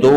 2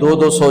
200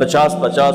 50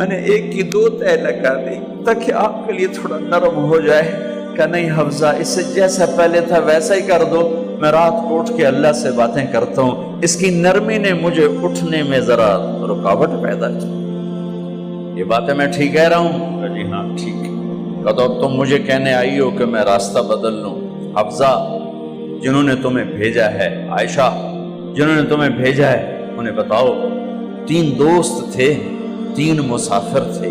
میں نے ایک کی 2 تہ لگا دی تاکہ آپ کے لیے تھوڑا نرم ہو جائے۔ کہ نہیں حفظہ، اس سے جیسا پہلے تھا ویسا ہی کر دو، میں رات کو اٹھ کے اللہ سے باتیں کرتا ہوں، اس کی نرمی نے مجھے اٹھنے میں ذرا رکاوٹ پیدا کی۔ یہ باتیں میں ٹھیک کہہ رہا ہوں؟ کہ جی ہاں ٹھیک۔ کہ تو اب تم مجھے کہنے آئی ہو کہ میں راستہ بدل لوں؟ حفظہ، جنہوں نے تمہیں بھیجا ہے، عائشہ جنہوں نے تمہیں بھیجا ہے، انہیں بتاؤ 3 دوست تھے، 3 مسافر تھے،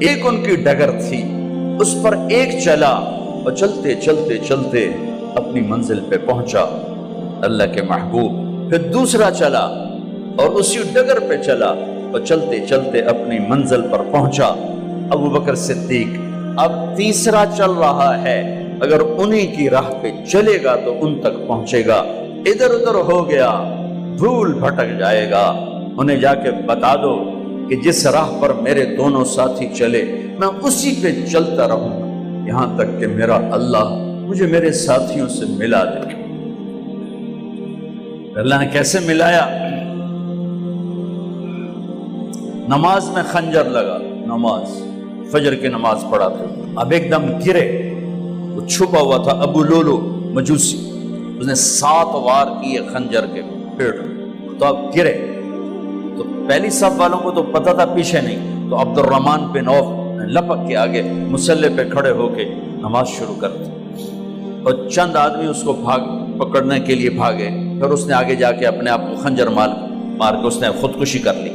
ایک ان کی ڈگر تھی، اس پر ایک چلا اور چلتے چلتے چلتے اپنی منزل پہ پہنچا اللہ کے محبوب، پھر دوسرا چلا اور اسی ڈگر پہ چلا اور چلتے چلتے اپنی منزل پر پہنچا ابو بکر صدیق۔ اب تیسرا چل رہا ہے، اگر انہی کی راہ پہ چلے گا تو ان تک پہنچے گا، ادھر ادھر ہو گیا بھول بھٹک جائے گا۔ انہیں جا کے بتا دو کہ جس راہ پر میرے دونوں ساتھی چلے میں اسی پہ چلتا رہوں گا یہاں تک کہ میرا اللہ مجھے میرے ساتھیوں سے ملا دے۔ اللہ نے کیسے ملایا؟ نماز میں خنجر لگا، نماز فجر کی نماز پڑھا تھا، اب ایک دم گرے، وہ چھپا ہوا تھا ابو لولو مجوسی، اس نے 7 وار کیے خنجر کے پیٹ میں، تو اب گرے تو پہلی صف والوں کو تو پتہ تھا، پیچھے نہیں، تو عبد الرحمن بن عوف لپک کے آگے مصلی پہ کھڑے ہو کے نماز شروع کر دی، اور چند آدمی اس کو پکڑنے کے لیے بھاگے، پھر اس نے آگے جا کے اپنے آپ کو خنجر مار کے اس نے خودکشی کر لی۔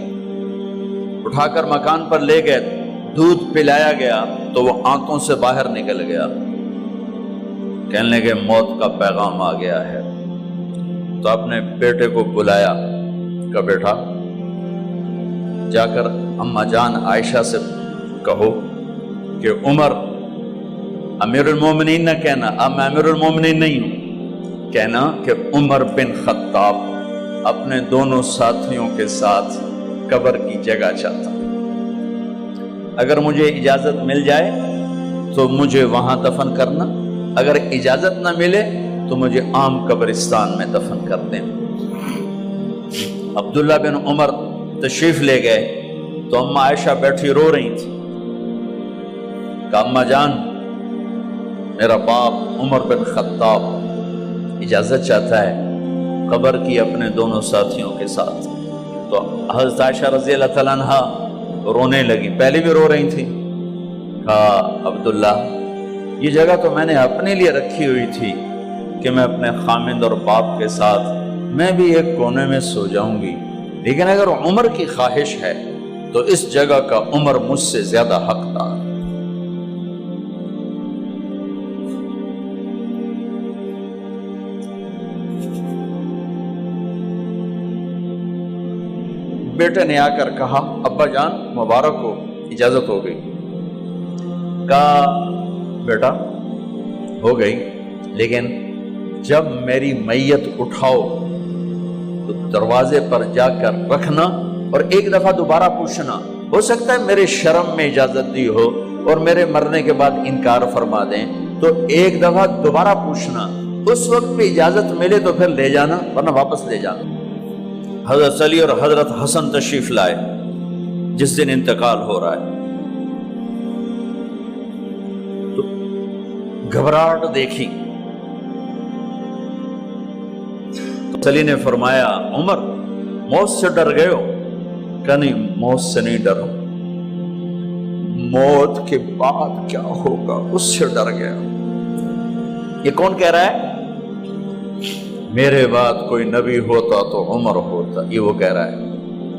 اٹھا کر مکان پر لے گئے، دودھ پلایا گیا تو وہ آنتوں سے باہر نکل گیا، کہنے لگے موت کا پیغام آ گیا ہے۔ تو اپنے بیٹے کو بلایا کہ بیٹا جا کر اماں جان عائشہ سے کہو کہ عمر، امیر المومنین نہ کہنا، اب میں امیر المومنین نہیں ہوں، کہنا کہ عمر بن خطاب اپنے دونوں ساتھیوں کے ساتھ قبر کی جگہ چاہتا، اگر مجھے اجازت مل جائے تو مجھے وہاں دفن کرنا، اگر اجازت نہ ملے تو مجھے عام قبرستان میں دفن کر دیں۔ عبداللہ بن عمر تشریف لے گئے تو اماں عائشہ بیٹھی رو رہی تھی کہ اماں جان میرا باپ عمر بن خطاب اجازت چاہتا ہے قبر کی اپنے دونوں ساتھیوں کے ساتھ۔ تو حضرت عائشہ رضی اللہ تعالیٰ عنہ رونے لگی، پہلے بھی رو رہی تھی، کہا عبداللہ یہ جگہ تو میں نے اپنے لیے رکھی ہوئی تھی کہ میں اپنے خامند اور باپ کے ساتھ میں بھی ایک کونے میں سو جاؤں گی، لیکن اگر عمر کی خواہش ہے تو اس جگہ کا عمر مجھ سے زیادہ حقدار۔ بیٹے نے آ کر کہا ابا جان مبارک ہو، اجازت ہو گئی۔ کہا بیٹا ہو گئی، لیکن جب میری میت اٹھاؤ تو دروازے پر جا کر رکھنا اور ایک دفعہ دوبارہ پوچھنا، ہو سکتا ہے میرے شرم میں اجازت دی ہو اور میرے مرنے کے بعد انکار فرما دیں، تو ایک دفعہ دوبارہ پوچھنا، اس وقت بھی اجازت ملے تو پھر لے جانا ورنہ واپس لے جانا۔ حضرت علی اور حضرت حسن تشریف لائے جس دن انتقال ہو رہا ہے، تو گھبراہٹ دیکھی، علی نے فرمایا عمر موت سے ڈر گئے ہو؟ کہ نہیں موت سے نہیں ڈرا، موت کے بعد کیا ہوگا اس سے ڈر گیا۔ یہ کون کہہ رہا ہے؟ میرے بعد کوئی نبی ہوتا تو عمر ہوتا، یہ وہ کہہ رہا ہے۔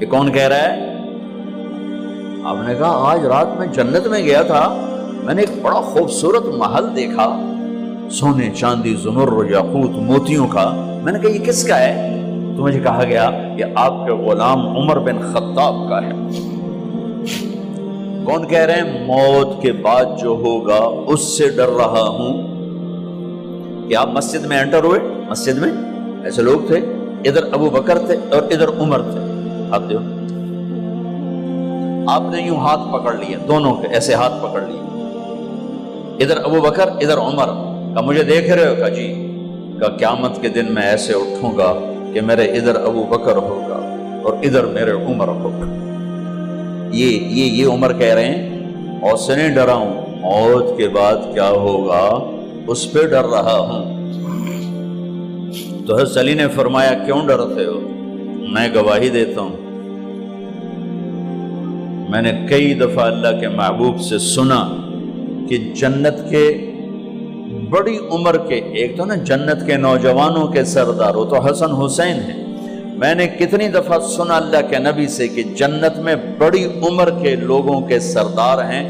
یہ کون کہہ رہا ہے؟ آپ نے کہا آج رات میں جنت میں گیا تھا، میں نے ایک بڑا خوبصورت محل دیکھا، سونے چاندی زمرد یاقوت موتیوں کا، میں نے کہا یہ کس کا ہے؟ تو مجھے کہا گیا یہ آپ کے غلام عمر بن خطاب کا ہے۔ کون کہہ رہے ہیں موت کے بعد جو ہوگا اس سے ڈر رہا ہوں؟ کہ آپ مسجد میں انٹر ہوئے، مسجد میں ایسے لوگ تھے، ادھر ابو بکر تھے اور ادھر عمر تھے، ہاتھ دیو، آپ نے یوں ہاتھ پکڑ لیے، دونوں کے ایسے ہاتھ پکڑ لیے، ادھر ابو بکر ادھر عمر، کہ مجھے دیکھ رہے ہو؟ کہ جی۔ کہ قیامت کے دن میں ایسے اٹھوں گا کہ میرے ادھر ابو بکر ہوگا اور ادھر میرے عمر ہوگا۔ یہ عمر کہہ رہے ہیں اور سے نہیں ڈرا ہوں، موت کے بعد کیا ہوگا اس پہ ڈر رہا ہوں۔ تو حضرت علی نے فرمایا کیوں ڈرتے ہو؟ میں گواہی دیتا ہوں، میں نے کئی دفعہ اللہ کے محبوب سے سنا کہ جنت کے بڑی عمر کے، ایک تو نا جنت کے نوجوانوں کے سردار، وہ تو حسن حسین ہیں، میں نے کتنی دفعہ سنا اللہ کے نبی سے کہ جنت میں بڑی عمر کے لوگوں کے سردار ہیں